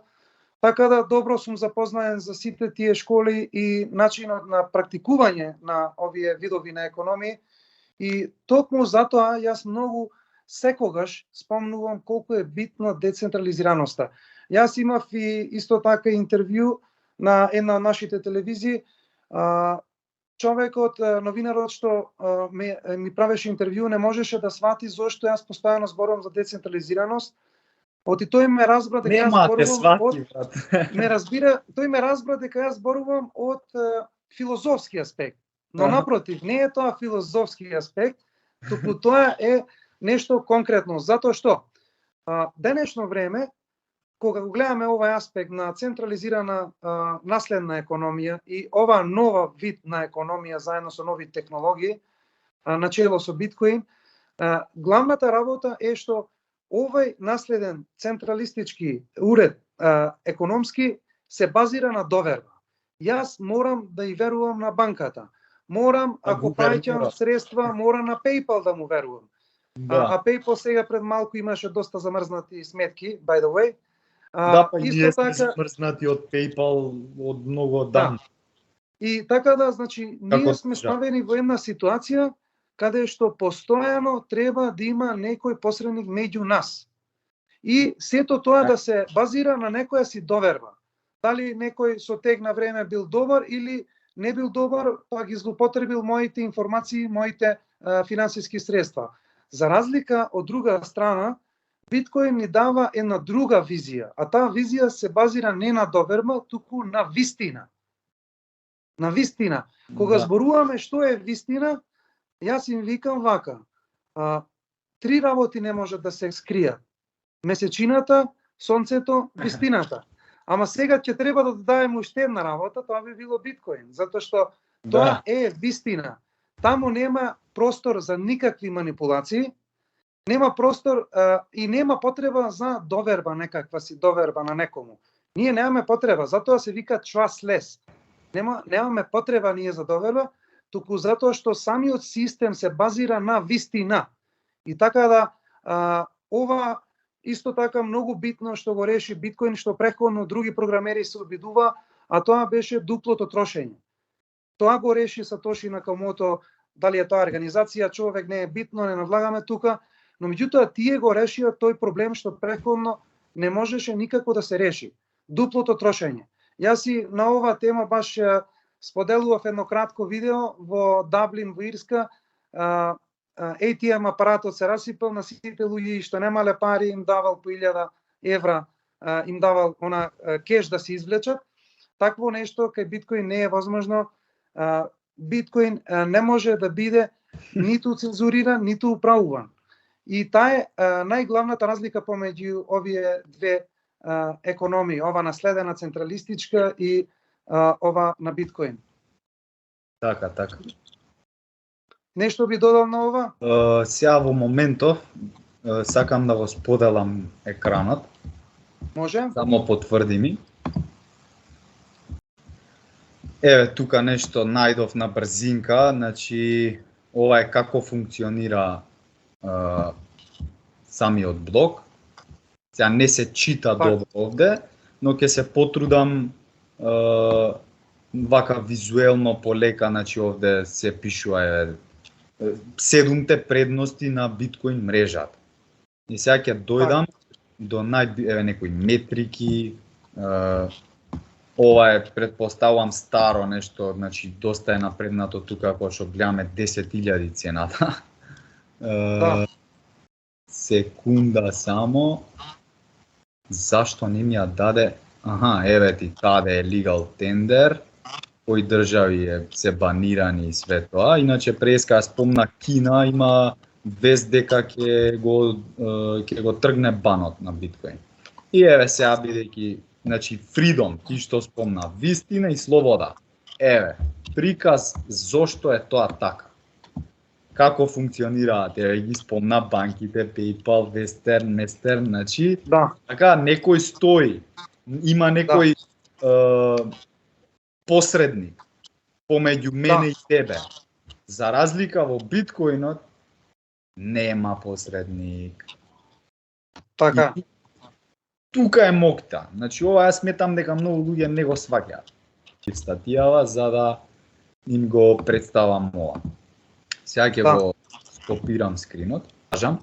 така да добро сум запознаен за сите тие школи и начинот на практикување на овие видови на економија и токму затоа јас многу секогаш спомнувам колку е битна децентрализираноста. Јас имав и исто така интервју на една од нашите телевизии. Човекот, новинарот што ми правеше интервју, не можеше да свати зошто јас постојано зборувам за децентрализираност. Оти тој ме разбра дека јас зборувам тој ме разбра дека јас зборувам од филозофски аспект. Но напротив, не е тоа филозофски аспект, туку тоа е нешто конкретно, затоа што денешно време, кога го гледаме овој аспект на централизирана наследна економија и ова нова вид на економија заедно со нови технологии, начело со биткоин, главната работа е што овој наследен централистички уред економски се базира на доверба. Јас морам да и верувам на банката. Морам, ако праќам средства, морам на PayPal да му верувам. А PayPal сега пред малку имаше доста замрзнати сметки, by the way.
Да, па ние сме замрзнати од PayPal од многу дан.
И така да, значи, ние сме ставени во една ситуација каде што постојано треба да има некој посредник меѓу нас. И сето тоа да се базира на некоја си доверба. Дали некој со тек на време бил добар или не бил добар, па ги злоупотребил моите информации, моите финансиски средства. За разлика од друга страна, биткоин ни дава една друга визија, а таа визија се базира не на доверба, туку на вистина. На вистина. Кога зборуваме што е вистина, јас им викам вака. Три работи не може да се скријат. Месечината, сонцето, вистината. Ама сега ќе треба да додадеме уште една работа, тоа би било биткоин, затоа што тоа е вистина. Таму нема простор за никакви манипулации, нема простор и нема потреба за доверба, некаква си доверба на некому. Ние немаме потреба, затоа се вика trustless. Немаме потреба ние за доверба, туку затоа што самиот систем се базира на вистина. И така да, ова исто така многу битно што го реши биткоин, што претходно други програмери се обидува, а тоа беше дуплото трошење. Тоа го реши Сатоши Накамото, дали е тоа организација, човек не е битно, не навлагаме тука, но меѓутоа тие го решија тој проблем што претходно не можеше никако да се реши. Дуплото трошење. Јас и на оваа тема баш споделував едно кратко видео во Даблин во Ирска. ATM апаратот се расипал на сите луѓе што немале пари, им давал по 1000 евра, им давал она кеш да се извлечат. Такво нешто кај биткоин не е возможно. Биткоин не може да биде ниту цензуриран, ниту управуван. И таа е најглавната разлика помеѓу овие две економии, ова наследена централистичка и ова на биткоин.
Така.
Нешто би додал на ова?
Сега во моментов сакам да го споделам екранот.
Може?
Само потврди ми. Еве тука нешто најдов на брзинка, значи ова е како функционира самиот блок. Сега не се чита добро овде, но ќе се потрудам вака визуелно полека, значи овде се пишува 7 предности на биткоин мрежата. И сега ќе дојдам до некои метрики. Ова е, предпоставувам, старо нешто, значи доста е напреднато тука, кога што гледаме 10.000 цената. Секунда само. Зашто не ми ја даде? Еве ти, таде е legal tender. Кои држави се банирани и све тоа. Иначе преска спомна Кина има вест дека ќе го тргне банот на биткоин. И еве сега бидејќи, значи freedom, ти што спомна, вистина и слобода. Еве, приказ зошто е тоа така. Како функционираат, еве ги спомна банките, PayPal, Western, значи, така некој стои, има некој посредник помеѓу мене и тебе. За разлика во биткоинот нема посредник.
Така.
Тука е мокта. Значи ова јас сметам дека многу луѓе не го сваќаат. Статијава за да им го представам ова. Сега ќе го стопирам скринот. Кажам.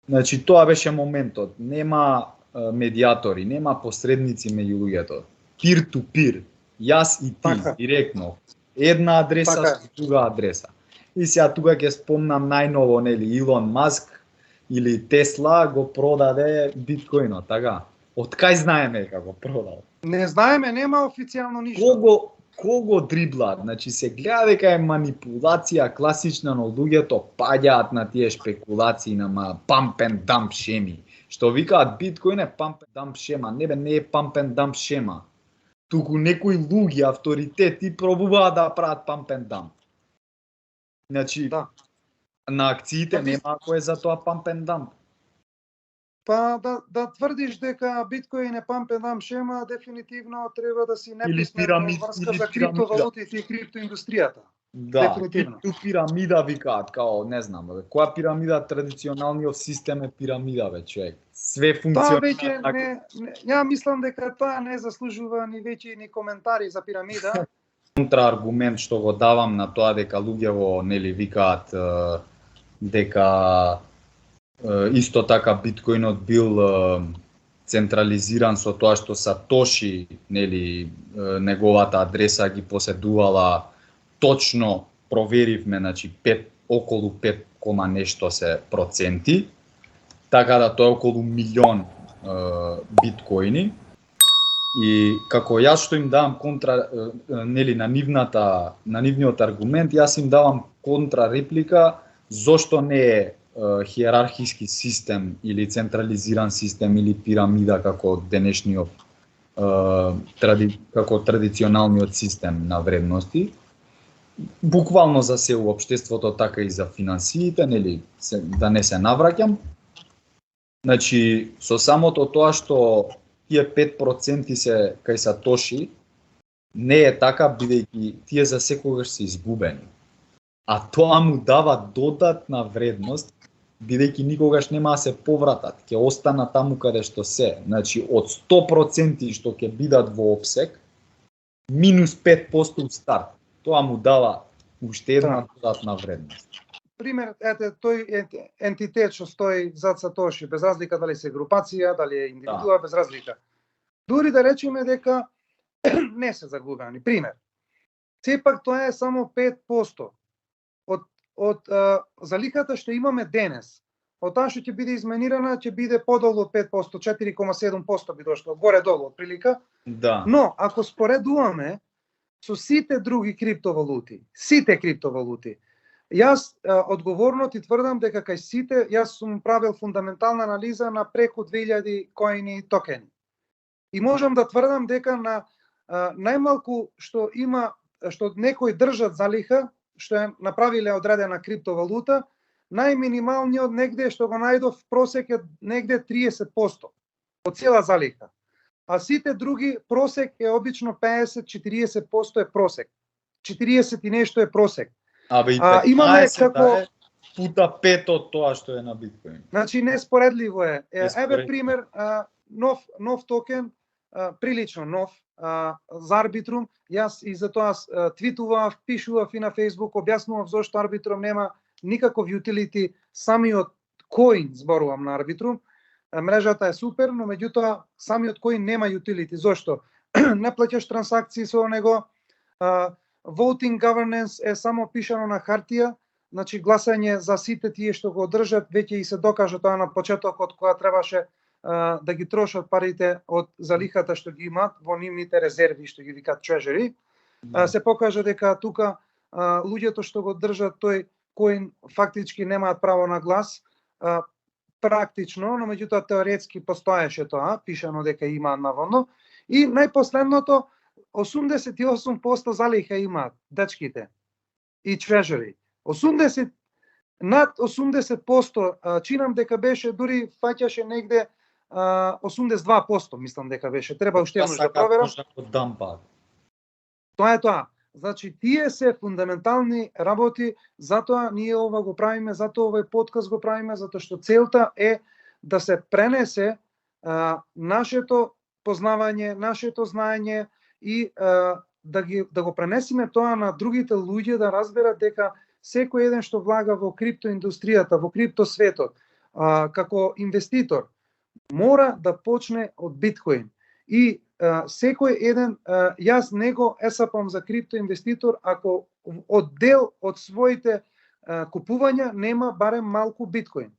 Значи тоа беше моментот. Нема медиатори, нема посредници меѓу луѓето. Peer to peer. Јас и ти, директно. Една адреса со друга адреса. И сега тука ќе спомнам најново, нели, Илон Маск или Тесла го продаде биткоинот, така? Од кај знаеме како продал?
Не знаеме, нема официјално ништо.
Кого дрибла? Значи се гледа дека е манипулација класична, но луѓето паѓаат на тие спекулации на pump and dump шеми. Што викаат биткоин е pump and dump шема, не е pump and dump шема. Туку некои луѓе, авторитети пробуваат да прават pump and dump. Значи, на акциите нема кој е за тоа pump and dump.
Па да тврдиш дека биткоин е pump and dump шема, дефинитивно треба да си неписмен во врска за криптовалутите и криптоиндустријата. Дефинитивно.
Ту пирамида викаат, као, не знам, која пирамида, традиционалниот систем е пирамида, човек. Све функционира.
Тоа веќе ја мислам дека тоа не заслужува ни веќе ни коментари за пирамида.
Контрааргумент што го давам на тоа дека луѓето нели викаат дека исто така биткоинот бил централизиран со тоа што Сатоши, нели, неговата адреса ги поседувала, точно проверивме, значи околу 5, нешто се проценти. Така да тоа е околу 1.000.000 биткоини. И како јас што им давам контра, нели, на нивниот аргумент, јас им давам контра реплика зошто не е хиерархиски систем или централизиран систем или пирамида како денешниот како традиционалниот систем на вредности. Буквално за се општеството, така и за финансиите, нели, да не се навраќам. Значи, со самото тоа што тие 5% се кај Сатоши, не е така, бидејќи тие за секогаш се изгубени. А тоа му дава додатна вредност, бидејќи никогаш нема да се повратат, ќе останат таму каде што се. Значи, од 100% што ќе бидат во опсек, минус 5% од старт. Тоа му дава уште една додатна вредност.
Пример, тој ентитет што стои зад Сатоши, без разлика дали се групација, дали е индивидуа, без разлика. Дури да речеме дека не се загубени. Пример. Сепак тоа е само 5% од залихата што имаме денес. Од таа што ќе биде изменирана, ќе биде подолу од 5%, 4,7% би дошло, горе-долу, отприлика.
Да.
Но, ако споредуваме со сите други криптовалути, јас одговорно ти тврдам дека кај сите, јас сум правил фундаментална анализа на преку 2000 коини и токени. И можам да тврдам дека на најмалку што има, што некои држат залиха, што е направиле одредена криптовалута, најминималниот негде што го најдов просек е негде 30% од цела залиха. А сите други просек е обично 50-40% е просек. 40 и нешто е просек.
Абе и 15
имаме како
да е пута 5 од тоа што е на биткоин.
Значи неспоредливо е. Еве пример, нов токен, прилично нов, за Арбитрум. Јас и за тоа твитував, пишував и на Facebook, објаснував зошто Арбитрум нема никаков utility, самиот коин зборувам на Арбитрум. Мрежата е супер, но меѓутоа самиот коин нема utility. Зошто? Не плаќаш трансакции со него. Voting governance е само пишано на хартија, значи гласање за сите тие што го одржат, веќе и се докажа тоа на почетокот кога требаше да ги трошат парите од залихата што ги имаат во нивните резерви, што ги викаат treasury. Се покажа дека тука луѓето што го држат тој коин фактички немаат право на глас, практично, но меѓутоа теоретски постоеше тоа, пишано дека има наводно. И најпоследното, 88% залиха имаат дечките и treasury. Над 80%, чинам дека беше, дури фаќаше негде 82%, мислам дека беше. Треба уште еднаш да проверам. Тоа е тоа. Значи, тие се фундаментални работи, затоа ние ова го правиме, затоа овој подкаст го правиме, затоа што целта е да се пренесе нашето познавање, нашето знаење и да го пренесиме тоа на другите луѓе, да разберат дека секој еден што влага во криптоиндустријата, во криптосветот, како инвеститор, мора да почне од биткоин. И секој еден, јас него есапам за криптоинвеститор ако од дел од своите купувања нема барем малку биткоин.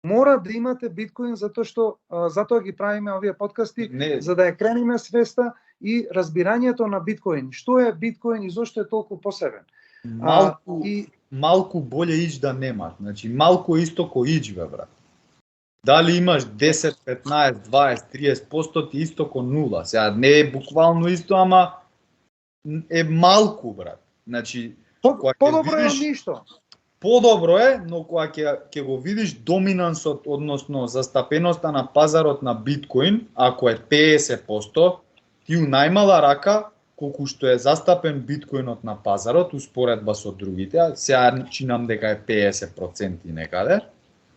Мора да имате биткоин затоа ги правиме овие подкасти, за да ја крениме свеста и разбирањето на биткоин. Што е биткоин и зошто е толку посебен?
Малку боле ич да немаш. Значи малку исто ко ич, бе, брат. Дали имаш 10, 15, 20, 30%, ти исто ко нула. Сега не е буквално исто, ама е малку, брат. Значи,
подобро е ништо.
Подобро е, но кога ќе го видиш доминансот, односно застапеноста на пазарот на биткоин, ако е 50%, ти у најмала рака, колку што е застапен биткоинот на пазарот, успоредба со другите, сега чинам дека е 50% некаде.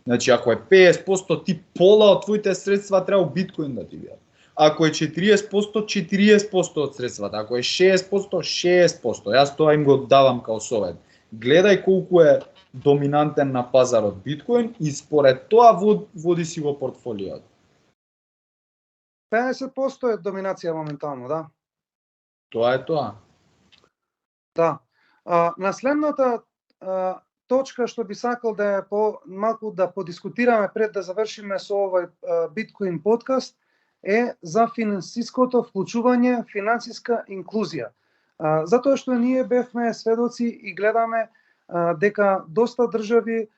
Значи, ако е 50%, ти пола од твоите средства треба у биткоин да ти бидат. Ако е 40%, 40% од средствата. Ако е 60%, 60%. Јас тоа им го давам као совет. Гледај колку е доминантен на пазарот биткоин и според тоа води си го портфолиот.
50% е доминација моментално, да.
Тоа е тоа.
Да. Наследната точка што би сакал да е малку да подискутираме пред да завршиме со овој биткоин подкаст е за финансиското вклучување, финансиска инклузија. Затоа што ние бевме сведоци и гледаме дека доста држави,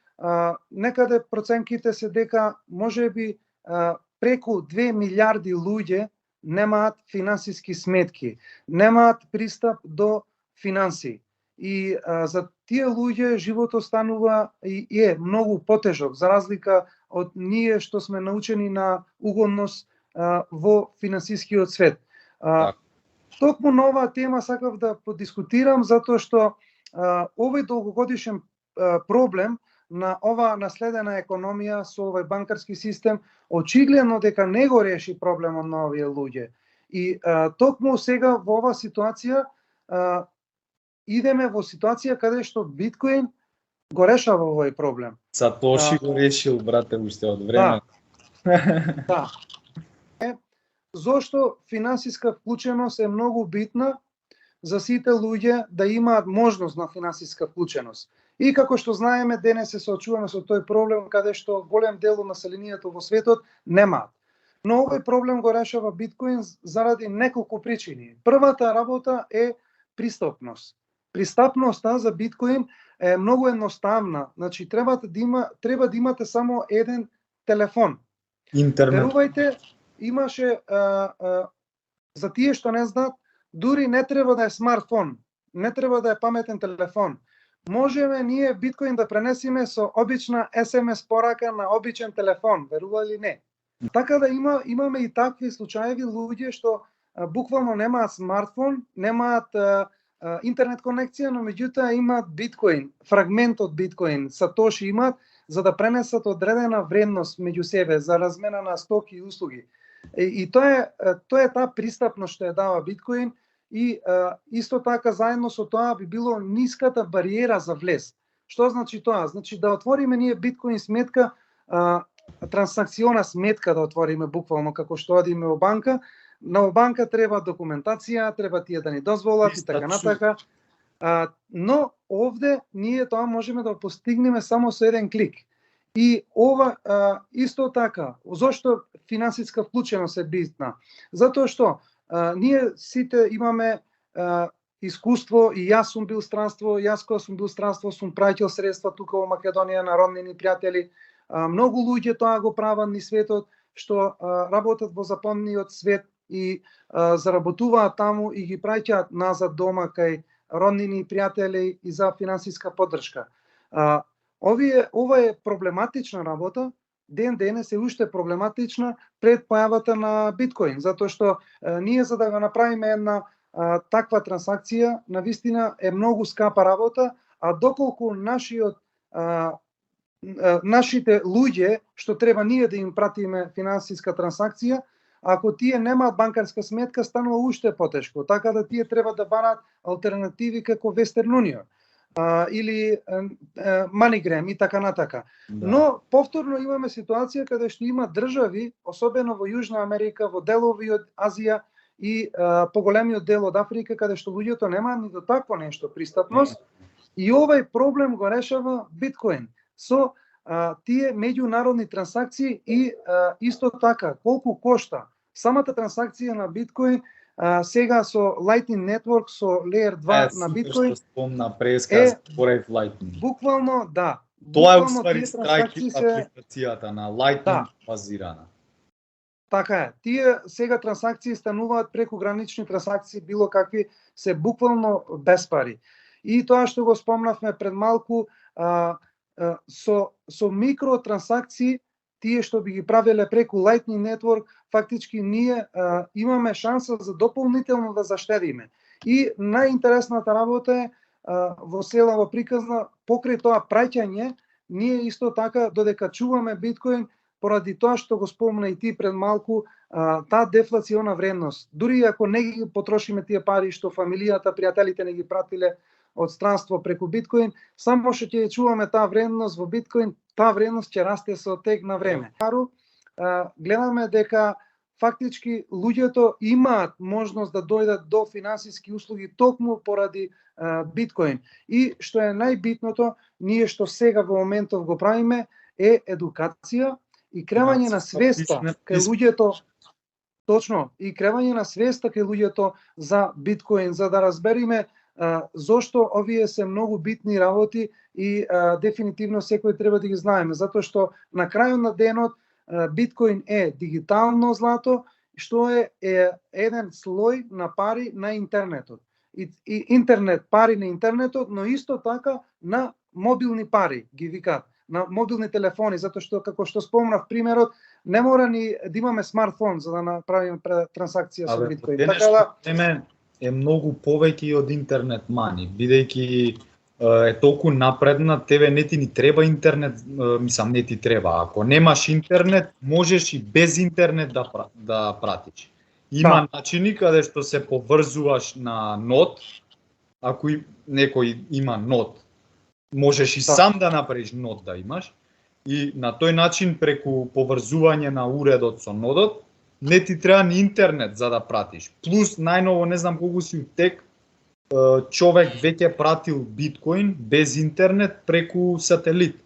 некаде проценките се дека можеби преку 2 милиарди луѓе немаат финансиски сметки, немаат пристап до финансии. И за тие луѓе животот станува и е многу потежок, за разлика од ние што сме научени на угодност во финансискиот свет. Токму на оваа тема сакав да подискутирам, затоа што овој долгогодишен проблем на оваа наследена економија со овој банкарски систем, очигледно дека не го реши проблемот на овие луѓе. И токму сега во оваа ситуација идеме во ситуација каде што биткоин го решава овој проблем.
Сатоши го решил, брате, уште од време.
Да. зошто финансиска вклученост е многу битна за сите луѓе да имаат можност на финансиска вклученост. И како што знаеме, денес се соочуваме со тој проблем каде што голем дел од населението во светот немаат. Но овој проблем го решава биткоин заради неколку причини. Првата работа е пристапност. Пристапноста за биткоин е многу едноставна. Значи треба да имате само еден телефон.
Интернет.
Верувајте, имаше за тие што не знаат, дури не треба да е смартфон, не треба да е паметен телефон. Можеме ние биткоин да пренесиме со обична SMS порака на обичен телефон, верува или не. Така да имаме и такви случаеви луѓе што буквално немаат смартфон, немаат интернет конекција, но меѓутоа имаат биткоин, фрагмент од биткоин, сатоши имаат за да пренесат одредена вредност меѓу себе за размена на стоки и услуги. И тоа е таа пристапност што ја дава биткоин и исто така заедно со тоа би било ниската бариера за влез. Што значи тоа? Значи да отвориме ние биткоин сметка, трансакциона сметка да отвориме буквално како што одиме во банка. На банка треба документација, треба тие да ни дозволат и така натака. Но овде ние тоа можеме да постигнеме само со еден клик. И ова исто така, зошто финансиска вклученост е битна? Затоа што ние сите имаме искуство и јас сум бил странство, кога сум бил странство сум праќал средства тука во Македонија на роднини пријатели. Многу луѓе тоа го прават низ светот, што работат во западниот свет и заработуваат таму и ги праќаат назад дома кај роднини и пријатели и за финансиска поддршка. Ова е проблематична работа, денес е уште проблематична пред појавата на биткоин, затоа што ние за да го направиме една таква трансакција, навистина е многу скапа работа, а доколку нашите луѓе што треба ние да им пратиме финансиска трансакција, ако тие немаат банкарска сметка, станува уште потешко. Така да тие треба да бараат алтернативи како Western Union или MoneyGram и така натака. Да. Но повторно имаме ситуација каде што има држави, особено во Јужна Америка, во делови од Азија и поголемиот дел од Африка, каде што луѓето немаат ни до такво нешто пристапност. И овој проблем го решава биткоин со тие меѓународни трансакции и исто така колку кошта самата трансакција на биткоин. Сега со Lightning Network, со Layer 2 на биткоин
спомна преска според Lightning.
Буквално да.
Тоа е уствари страјки апликацијата на Lightning базирана.
Така е. Тие сега трансакции стануваат прекогранични трансакции, било какви, се буквално без пари. И тоа што го спомнавме пред малку, со микротрансакции, тие што би ги правеле преку Lightning Network, фактички ние имаме шанса за дополнително да заштедиме. И најинтересната работа е во Селава приказна, покрај тоа праќање, ние исто така додека чуваме биткоин, поради тоа што го спомна и ти пред малку, таа дефлациона вредност. Дури ако не ги потрошиме тие пари што фамилијата, пријателите не ги пратиле од странство преку биткоин, само што ќе чуваме таа вредност во биткоин, таа вредност ќе расте со тек на време. Гледаме дека фактички луѓето имаат можност да дојдат до финансиски услуги токму поради биткоин. И што е најбитното, ние што сега во моментов го правиме е едукација и кревање на свеста кај луѓето, точно, и кревање на свеста кај луѓето за биткоин, за да разбериме зошто овие се многу битни работи и дефинитивно секој треба да ги знаеме, затоа што на крајот на денот биткоин е дигитално злато, што е еден слој на пари на интернетот. И интернет, пари на интернетот, но исто така на мобилни пари, ги викаат, на мобилни телефони, затоа што, како што спомнав примерот, не мора ни да имаме смартфон за да направиме трансакција со биткоин.
Така да е многу повеќе од интернет мани, бидејќи е толку напредна, тебе не ти ни треба интернет, мислам не ти треба. Ако немаш интернет, можеш и без интернет да пратиш. Има начини каде што се поврзуваш на нод, ако некој има нод, можеш и сам да направиш нод да имаш, и на тој начин преку поврзување на уредот со нодот, не ти треба ни интернет за да пратиш. Плюс најново не знам колку си утек, човек веќе пратил биткоин без интернет преку сателит.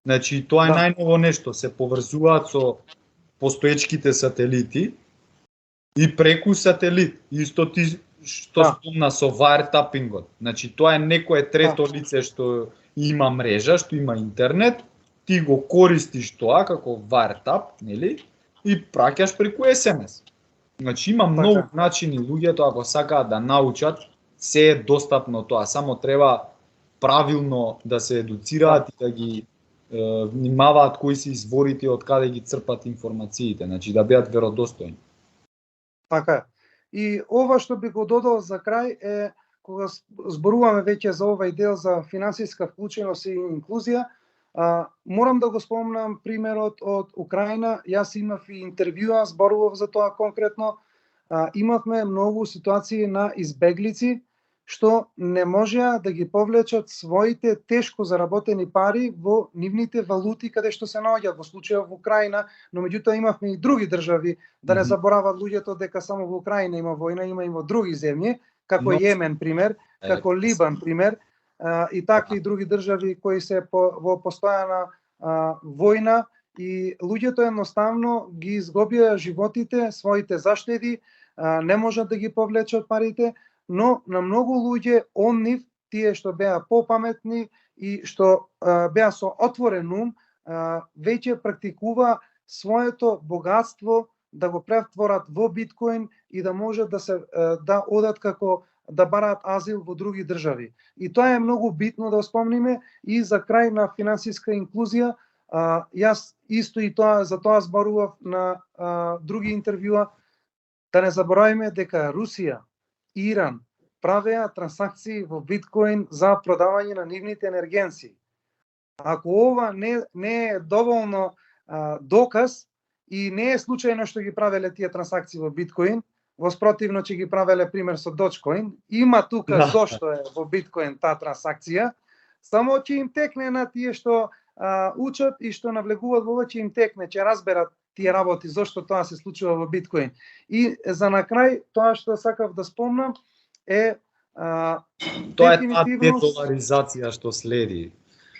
Значи тоа е најново нешто, се поврзуваат со постоечките сателити и преку сателит. Исто ти што спомна со wiretappingот. Значи тоа е некое трето лице што има мрежа, што има интернет, ти го користиш тоа како wiretap, нели? И праќаш преку SMS. Значи има многу начини луѓето ако сакаат да научат, се е достапно тоа, само треба правилно да се едуцираат и да ги внимаваат кои се изворите од каде ги црпат информациите, значи да бидат веродостојни.
Така. И ова што би го додал за крај е кога зборуваме веќе за овој дел за финансиска вклученост и инклузија, морам да го спомнам примерот од Украина. Јас имав и интервјуа, зборував за тоа конкретно. Имавме многу ситуации на избеглици што не можеа да ги повлечат своите тешко заработени пари во нивните валути каде што се наоѓаат, во случајот во Украина, но меѓутоа имавме и други држави, да не заборават луѓето дека само во Украина има војна, има и во други земји, како Јемен пример, како Либан пример, и такви други држави кои се во постојана војна, и луѓето едноставно ги изгубија животите, своите заштеди, не можат да ги повлечат парите, но на многу луѓе од нив, тие што беа попаметни и што беа со отворен ум, веќе практикува своето богатство да го претворат во биткоин и да можат да одат како да бараат азил во други држави. И тоа е многу битно да спомниме. И за крај на финансиска инклузија, јас исто и тоа за тоа зборував на други интервјуа, да не забораваме дека Русија, Иран правеа трансакции во биткоин за продавање на нивните енергенци. Ако ова не е доволно доказ и не е случајно што ги правеле тие трансакции во биткоин, воспротивно ќе ги правеле пример со Dogecoin, има тука зошто е во биткоин таа трансакција, само ќе им текне на тие што учат и што навлегуваат во ова, ќе им текне, ќе разберат тие работи зошто тоа се случува во биткоин. И за на крај тоа што сакав да спомнам е
тоа е таа детоларизација што следи.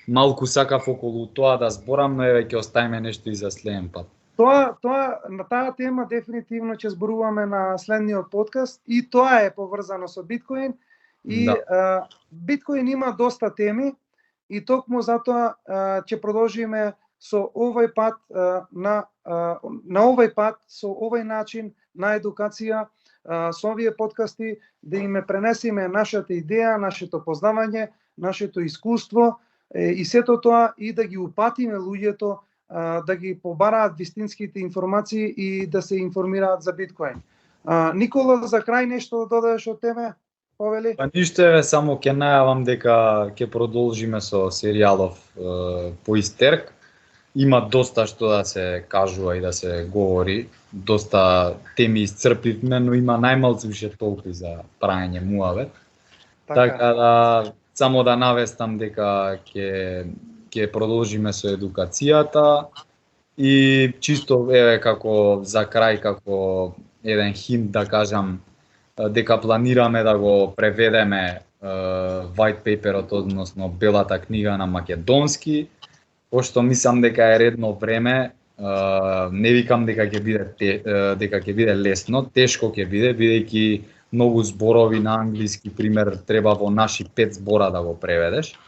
Малку сакав околу тоа да зборам, но еве ќе оставиме нешто и за следен пат.
На таа тема дефинитивно ќе зборуваме на следниот подкаст и тоа е поврзано со биткоин и биткоин има доста теми и токму затоа ќе продолжиме со овој пат на овој пат со овој начин на едукација, со овие подкасти да им пренесеме нашата идеја, нашето познавање, нашето искуство и сето тоа и да ги упатиме луѓето да ги побараат вистинските информации и да се информираат за биткоин. Никола, за крај нешто да додадеш од тебе? Повели?
Па ништо, само ќе најавам дека ќе продолжиме со серијалов по Истерк. Има доста што да се кажува и да се говори, доста теми исцрпивме, но има најмалку уште толку за праење муавет. Така да само да навестам дека ќе продолжиме со едукацијата и чисто еве како за крај, како еден хинт да кажам дека планираме да го преведеме white paperот, односно белата книга на македонски, пошто мислам дека е редно време. Не викам дека ќе биде лесно, тешко ќе биде, бидејќи многу зборови на англиски, пример, треба во наши 5 збора да го преведеш.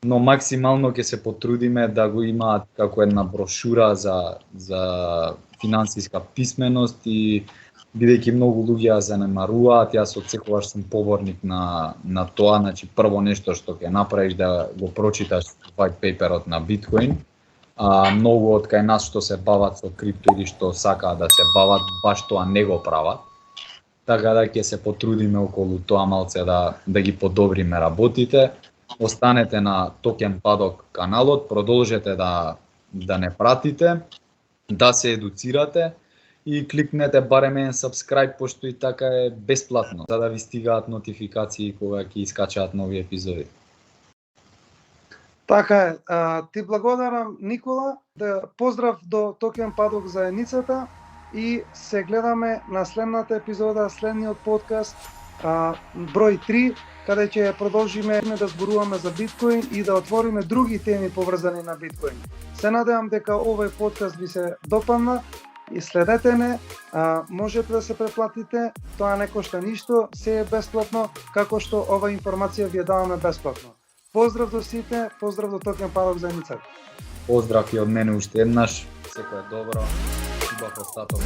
Но максимално ќе се потрудиме да го имаат како една брошура за финансиска писменост и бидејќи многу луѓе ја занемаруваат, јас отсекогаш сум поборник на тоа, значи прво нешто што ќе направиш да го прочиташ white paperот на биткоин. Многу од кај нас што се бават со крипто или што сакаат да се бават, баш тоа не го прават. Така да ќе се потрудиме околу тоа малце да ги подобриме работите. Останете на Токен Падок каналот, продолжете да не пратите, да се едуцирате и кликнете барем еден subscribe, пошто и така е бесплатно, за да ви стигаат нотификации кога ќе искачаат нови епизоди.
Така е. Ти благодарам, Никола. Да поздрав до Токен Падок заедницата и се гледаме на следната епизода, следниот подкаст, број 3, каде ќе продолжиме да зборуваме за биткоин и да отвориме други теми поврзани на биткоин. Се надевам дека овој подкаст ви се допадна и следете не, можете да се преплатите, тоа не кошта ништо, се е бесплатно, како што ова информација ви ја даваме бесплатно. Поздрав до сите, поздрав до Токен Падок заедницата.
Поздрав и од мене уште еднаш, секое добро, убав остаток.